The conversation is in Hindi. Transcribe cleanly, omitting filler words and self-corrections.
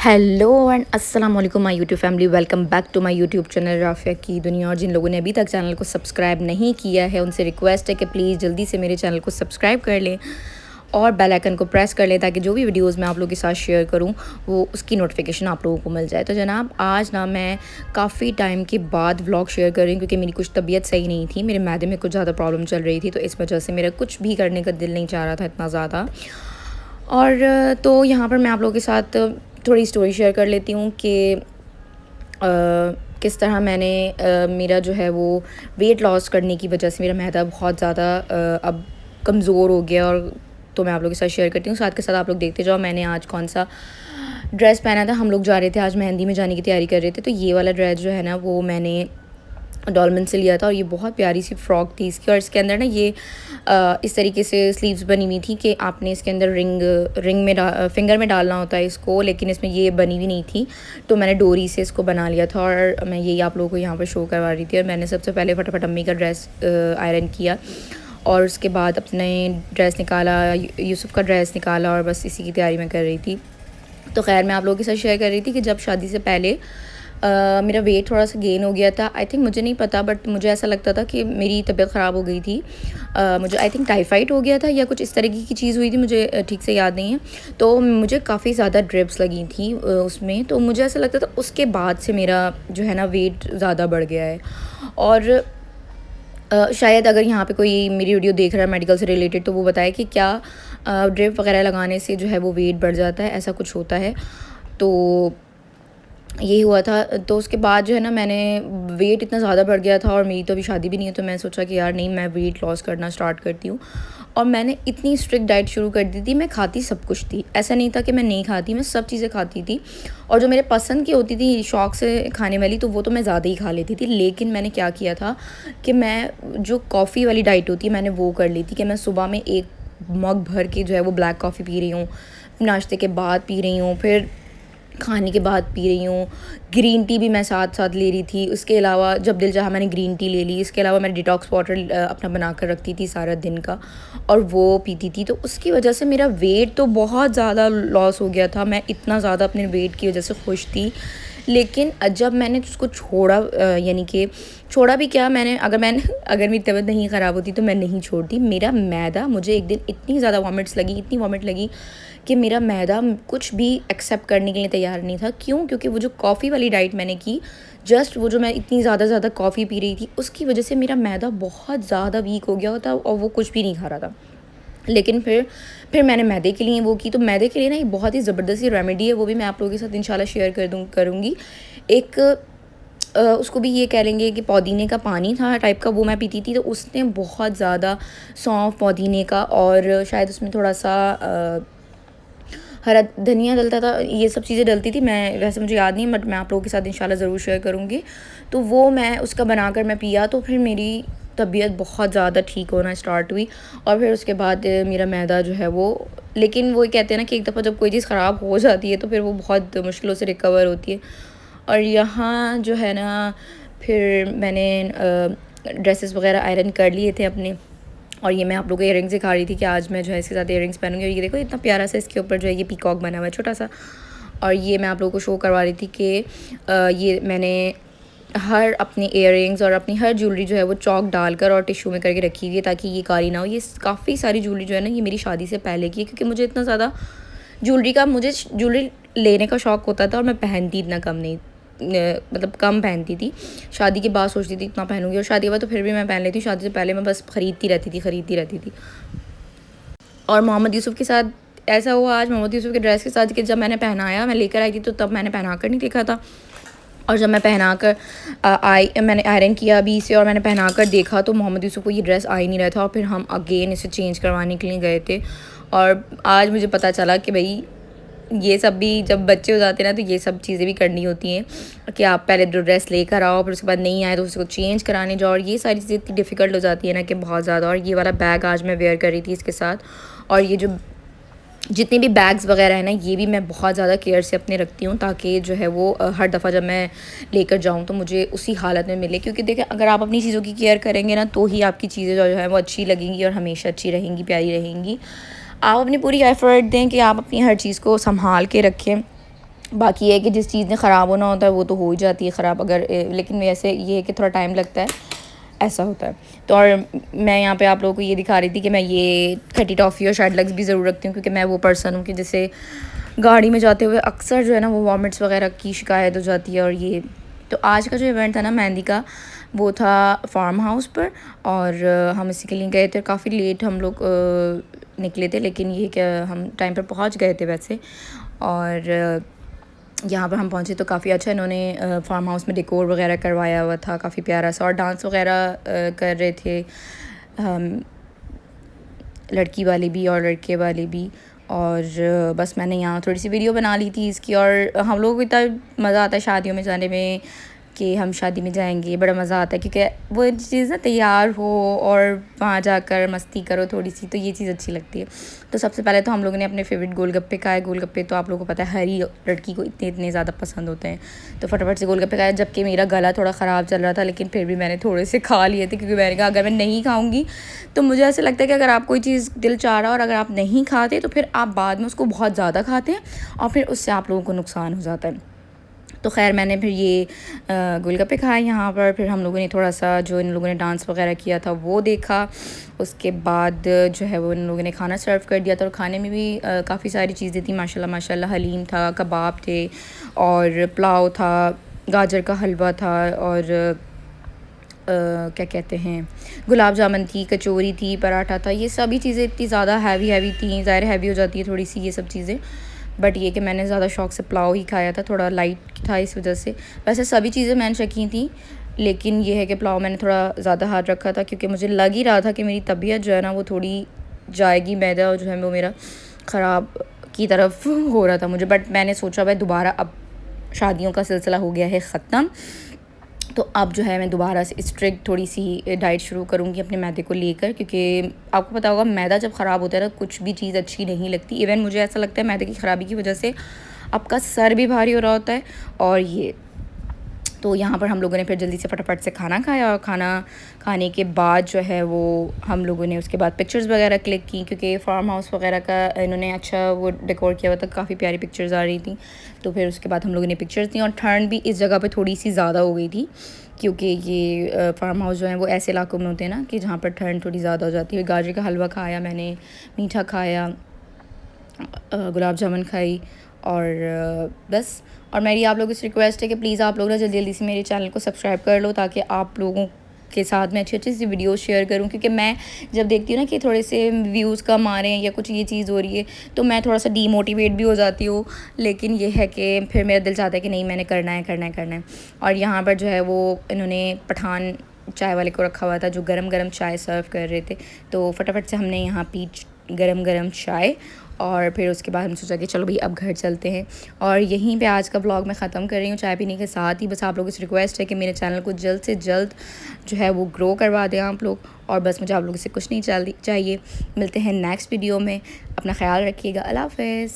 हेलो एंड अस्सलाम वालेकुम my YouTube family. Welcome back to my YouTube channel Rafia की दुनिया। और जिन लोगों ने अभी तक चैनल को सब्सक्राइब नहीं किया है उनसे रिक्वेस्ट है कि प्लीज़ जल्दी से मेरे चैनल को सब्सक्राइब कर लें और बेल आइकन को प्रेस कर लें ताकि जो भी वीडियोस मैं आप लोगों के साथ शेयर करूं वो उसकी नोटिफिकेशन आप लोगों को मिल जाए। तो जनाब आज ना मैं काफ़ी टाइम के बाद व्लॉग शेयर कर रही हूँ क्योंकि मेरी कुछ तबीयत सही नहीं थी, मेरे मैदे में कुछ ज़्यादा प्रॉब्लम चल रही थी, तो इस वजह से मेरा कुछ भी करने का दिल नहीं चाह रहा था इतना ज़्यादा। और तो यहाँ पर मैं आप लोगों के साथ थोड़ी स्टोरी शेयर कर लेती हूँ कि किस तरह मैंने मेरा जो है वो वेट लॉस करने की वजह से मेरा मैदा बहुत ज़्यादा अब कमज़ोर हो गया। और तो मैं आप लोगों के साथ शेयर करती हूँ, साथ के साथ आप लोग देखते जाओ मैंने आज कौन सा ड्रेस पहना था। हम लोग जा रहे थे आज मेहंदी में जाने की तैयारी कर रहे थे, तो ये वाला ड्रेस जो है ना वो मैंने डॉलमेन से लिया था और ये बहुत प्यारी सी फ्रॉक थी इसकी। और इसके अंदर ना ये इस तरीके से स्लीव्स बनी हुई थी कि आपने इसके अंदर रिंग में फिंगर में डालना होता है इसको, लेकिन इसमें ये बनी हुई नहीं थी तो मैंने डोरी से इसको बना लिया था और मैं यही आप लोगों को यहाँ पर शो करवा रही थी। और मैंने सबसे पहले फटाफट अम्मी का ड्रेस आयरन किया और उसके बाद अपने ड्रेस निकाला, यूसुफ़ का ड्रेस निकाला और बस इसी की तैयारी मैं कर रही थी। तो खैर मैं आप लोगों के साथ शेयर कर रही थी कि जब शादी से पहले मेरा वेट थोड़ा सा गेन हो गया था। आई थिंक मुझे नहीं पता बट मुझे ऐसा लगता था कि मेरी तबीयत ख़राब हो गई थी। मुझे आई थिंक टाइफाइड हो गया था या कुछ इस तरीके की चीज़ हुई थी, मुझे ठीक से याद नहीं है। तो मुझे काफ़ी ज़्यादा ड्रिप्स लगी थी उसमें, तो मुझे ऐसा लगता था उसके बाद से मेरा जो है ना वेट ज़्यादा बढ़ गया है। और शायद अगर यहाँ पे कोई मेरी वीडियो देख रहा है मेडिकल से रिलेटेड तो वो बताए कि क्या ड्रिप वगैरह लगाने से जो है वो वेट बढ़ जाता है, ऐसा कुछ होता है। तो यही हुआ था। तो उसके बाद जो है ना मैंने वेट इतना ज़्यादा बढ़ गया था और मेरी तो अभी शादी भी नहीं है, तो मैं सोचा कि यार नहीं मैं वेट लॉस करना स्टार्ट करती हूँ। और मैंने इतनी स्ट्रिक्ट डाइट शुरू कर दी थी, मैं खाती सब कुछ थी, ऐसा नहीं था कि मैं नहीं खाती, मैं सब चीज़ें खाती थी। और जो मेरे पसंद की होती थी शौक़ से खाने वाली तो वो तो मैं ज़्यादा ही खा लेती थी। लेकिन मैंने क्या किया था कि मैं जो कॉफ़ी वाली डाइट होती है मैंने वो कर ली थी कि मैं सुबह में एक मग भर के जो है वो ब्लैक कॉफ़ी पी रही हूँ, नाश्ते के बाद पी रही हूँ, फिर खाने के बाद पी रही हूँ। ग्रीन टी भी मैं साथ साथ ले रही थी। उसके अलावा जब दिल चाहा मैंने ग्रीन टी ले ली। इसके अलावा मैं डिटॉक्स वाटर अपना बना कर रखती थी सारा दिन का और वो पीती थी। तो उसकी वजह से मेरा वेट तो बहुत ज़्यादा लॉस हो गया था। मैं इतना ज़्यादा अपने वेट की वजह से खुश थी। लेकिन जब मैंने उसको छोड़ा, यानी कि छोड़ा भी क्या, अगर मेरी तबीयत नहीं ख़राब होती तो मैं नहीं छोड़ती। मेरा मैदा, मुझे एक दिन इतनी ज़्यादा वॉमिट्स लगी, इतनी वॉमिट लगी कि मेरा मैदा कुछ भी एक्सेप्ट करने के लिए तैयार नहीं था। क्यों? क्योंकि वो जो कॉफ़ी वाली डाइट मैंने की, जस्ट वो जो मैं इतनी ज़्यादा कॉफ़ी पी रही थी उसकी वजह से मेरा मैदा बहुत ज़्यादा वीक हो गया था और वो कुछ भी नहीं खा रहा था। लेकिन फिर मैंने मैदे के लिए वो की। तो मैदे के लिए ना एक बहुत ही ज़बरदस्ती रेमेडी है, वो भी मैं आप लोगों के साथ इंशाल्लाह शेयर करूँगी। एक उसको भी ये कह लेंगे कि पुदीने का पानी था टाइप का, वो मैं पीती थी। तो उसने बहुत ज़्यादा सौंफ, पुदीने का और शायद उसमें थोड़ा सा हरा धनिया डलता था, ये सब चीज़ें डलती थी। मैं वैसे मुझे याद नहीं बट मैं आप लोगों के साथ इंशाल्लाह ज़रूर शेयर करूँगी। तो वो मैं उसका बनाकर मैं पिया तो फिर मेरी तबीयत बहुत ज़्यादा ठीक होना स्टार्ट हुई। और फिर उसके बाद मेरा मैदा जो है वो, लेकिन वो कहते हैं ना कि एक दफ़ा जब कोई चीज़ ख़राब हो जाती है तो फिर वो बहुत मुश्किलों से रिकवर होती है। और यहाँ जो है ना फिर मैंने ड्रेसेस वगैरह आयरन कर लिए थे अपने। और ये मैं आप लोगों को इयररिंग्स दिखा रही थी कि आज मैं जो है इसके साथ इयररिंग्स पहनूंगी। और ये देखो इतना प्यारा सा इसके ऊपर जो है ये पीकॉक बना हुआ है छोटा सा। और ये मैं आप लोगों को शो करवा रही थी कि ये मैंने हर अपने इयररिंग्स और अपनी हर ज्वेलरी जो है वो चौक डालकर और टिश्यू में करके रखी हुई है ताकि ये काली ना हो। ये काफ़ी सारी ज्वेलरी जो है ना ये मेरी शादी से पहले की है, क्योंकि मुझे इतना ज़्यादा मुझे ज्वेलरी लेने का शौक़ होता था और मैं पहनती इतना कम नहीं, मतलब कम पहनती थी। शादी के बाद सोचती थी इतना पहनूंगी और शादी के बाद तो फिर भी मैं पहन लेती हूँ। शादी से पहले मैं बस ख़रीदती रहती थी। और मोहम्मद यूसुफ़ के साथ ऐसा हुआ आज, मोहम्मद यूसुफ़ के ड्रेस के साथ कि जब मैंने पहनाया, मैं लेकर आई थी तो तब मैंने पहना कर नहीं देखा था। और जब मैं पहना कर मैंने आयरन किया अभी इसे और मैंने पहना कर देखा तो मोहम्मद यूसुफ़ को ये ड्रेस आ ही नहीं रहा था। और फिर हम अगेन इसे चेंज करवाने के लिए गए थे। और आज मुझे पता चला कि भाई ये सब भी जब बच्चे हो जाते हैं ना तो ये सब चीज़ें भी करनी होती हैं कि आप पहले ड्रेस लेकर आओ, फिर उसके बाद नहीं आए तो उसको चेंज कराने जाओ। और ये सारी चीज़ें इतनी डिफ़िकल्ट हो जाती है ना कि बहुत ज़्यादा। और ये वाला बैग आज मैं वेयर कर रही थी इसके साथ। और ये जो जितने भी बैग्स वगैरह हैं ना ये भी मैं बहुत ज़्यादा केयर से अपने रखती हूँ ताकि जो है वो हर दफ़ा जब मैं लेकर जाऊँ तो मुझे उसी हालत में मिले। क्योंकि देखिए अगर आप अपनी चीज़ों की केयर करेंगे ना तो ही आपकी चीज़ें जो है वो अच्छी लगेंगी और हमेशा अच्छी रहेंगी, प्यारी रहेंगी। आप अपनी पूरी एफ़र्ट दें कि आप अपनी हर चीज़ को संभाल के रखें बाकी ये है कि जिस चीज़ ने ख़राब होना होता है वो तो हो ही जाती है ख़राब, अगर लेकिन वैसे ये है कि थोड़ा टाइम लगता है, ऐसा होता है। तो और मैं यहाँ पे आप लोगों को ये दिखा रही थी कि मैं ये खट्टी टॉफ़ी और शायद लग्स भी ज़रूर रखती हूँ, क्योंकि मैं वो पर्सन हूँ कि जैसे गाड़ी में जाते हुए अक्सर जो है ना वो वॉमिट्स वगैरह की शिकायत हो जाती है। और ये तो आज का जो इवेंट था ना मेहंदी का, वो था फार्म हाउस पर, और हम इसी के लिए गए थे। काफ़ी लेट हम लोग निकले थे, लेकिन ये क्या हम टाइम पर पहुँच गए थे वैसे। और यहाँ पर हम पहुँचे तो काफ़ी अच्छा इन्होंने फार्म हाउस में डेकोर वगैरह करवाया हुआ था, काफ़ी प्यारा सा, और डांस वगैरह कर रहे थे हम, लड़की वाले भी और लड़के वाले भी। और बस मैंने यहाँ थोड़ी सी वीडियो बना ली थी इसकी। और हम लोगों को इतना मज़ा आता है शादियों में जाने में कि हम शादी में जाएंगे, बड़ा मज़ा आता है, क्योंकि वो चीज़ ना तैयार हो और वहाँ जाकर मस्ती करो थोड़ी सी, तो ये चीज़ अच्छी लगती है। तो सबसे पहले तो हम लोगों ने अपने फेवरेट गोलगप्पे खाए। गोलगप्पे तो आप लोगों को पता है हर ही लड़की को इतने इतने ज़्यादा पसंद होते हैं, तो फटाफट से गोलगप्पे खाए। जबकि मेरा गला थोड़ा ख़राब चल रहा था, लेकिन फिर भी मैंने थोड़े से खा लिए थे, क्योंकि मैंने कहा अगर मैं नहीं खाऊँगी तो मुझे ऐसा लगता है कि अगर आप कोई चीज़ दिल चाह रहा है और अगर आप नहीं खाते तो फिर आप बाद में उसको बहुत ज़्यादा खाते हैं और फिर उससे आप लोगों को नुकसान हो जाता है। तो खैर मैंने फिर ये गोलगप्पे खाए यहाँ पर। फिर हम लोगों ने थोड़ा सा जो इन लोगों ने डांस वगैरह किया था वो देखा। उसके बाद जो है वो इन लोगों ने खाना सर्व कर दिया था, और खाने में भी काफ़ी सारी चीज़ें थी माशाल्लाह माशाल्लाह। हलीम था, कबाब थे, और पुलाव था, गाजर का हलवा था, और क्या कहते हैं, गुलाब जामुन थी, कचौरी थी, पराठा था। ये सभी चीज़ें इतनी ज़्यादा हैवी थी, ज़ाहिर हैवी हो जाती है थोड़ी सी ये सब चीज़ें, बट ये कि मैंने ज़्यादा शौक़ से पुलाव ही खाया था, थोड़ा लाइट था इस वजह से। वैसे सभी चीज़ें मैंने चखी थी, लेकिन ये है कि पुलाव मैंने थोड़ा ज़्यादा हाथ रखा था, क्योंकि मुझे लग ही रहा था कि मेरी तबीयत जो है ना वो थोड़ी जाएगी, मैदा जो है वो मेरा ख़राब की तरफ हो रहा था मुझे। बट मैंने सोचा भाई दोबारा अब शादियों का सिलसिला हो गया है ख़त्म, तो अब जो है मैं दोबारा से स्ट्रिक्ट थोड़ी सी डाइट शुरू करूँगी अपने मैदे को लेकर, क्योंकि आपको पता होगा मैदा जब ख़राब होता है ना कुछ भी चीज़ अच्छी नहीं लगती। इवन मुझे ऐसा लगता है मैदे की ख़राबी की वजह से आपका सर भी भारी हो रहा होता है। और ये तो यहाँ पर हम लोगों ने फिर जल्दी से फटाफट से खाना खाया, और खाना खाने के बाद जो है वो हम लोगों ने उसके बाद पिक्चर्स वगैरह क्लिक की, क्योंकि फार्म हाउस वगैरह का इन्होंने अच्छा वो डेकोर किया हुआ था, काफ़ी प्यारी पिक्चर्स आ रही थी। तो फिर उसके बाद हम लोगों ने पिक्चर्स दी, और ठंड भी इस जगह पे थोड़ी सी ज़्यादा हो गई थी, क्योंकि ये फार्म हाउस जो है वो ऐसे इलाकों में होते हैं ना कि जहाँ पर ठंड थोड़ी ज़्यादा हो जाती है। गाजर का हलवा खाया मैंने, मीठा खाया, गुलाब जामुन खाई, और बस। और मेरी आप लोगों से रिक्वेस्ट है कि प्लीज़ आप लोग ना जल्दी जल्दी से मेरे चैनल को सब्सक्राइब कर लो, ताकि आप लोगों के साथ मैं अच्छी अच्छी सी वीडियो शेयर करूं। क्योंकि मैं जब देखती हूँ ना कि थोड़े से व्यूज़ कम आ रहे हैं या कुछ ये चीज़ हो रही है, तो मैं थोड़ा सा डीमोटिवेट भी हो जाती हूँ। लेकिन ये है कि फिर मेरा दिल चाहता है कि नहीं, मैंने करना है करना है करना है। और यहाँ पर जो है वो इन्होंने पठान चाय वाले को रखा हुआ था, जो गरम गरम चाय सर्व कर रहे थे। तो फटाफट से हमने यहाँ पी गरम गरम चाय, और फिर उसके बाद हम सोचा कि चलो भाई अब घर चलते हैं। और यहीं पे आज का ब्लॉग मैं ख़त्म कर रही हूँ चाय पीने के साथ ही। बस आप लोगों से रिक्वेस्ट है कि मेरे चैनल को जल्द से जल्द जो है वो ग्रो करवा दें आप लोग। और बस मुझे आप लोगों से कुछ नहीं चाहिए। मिलते हैं नेक्स्ट वीडियो में, अपना ख्याल रखिएगा। अल्लाह हाफ़िज़।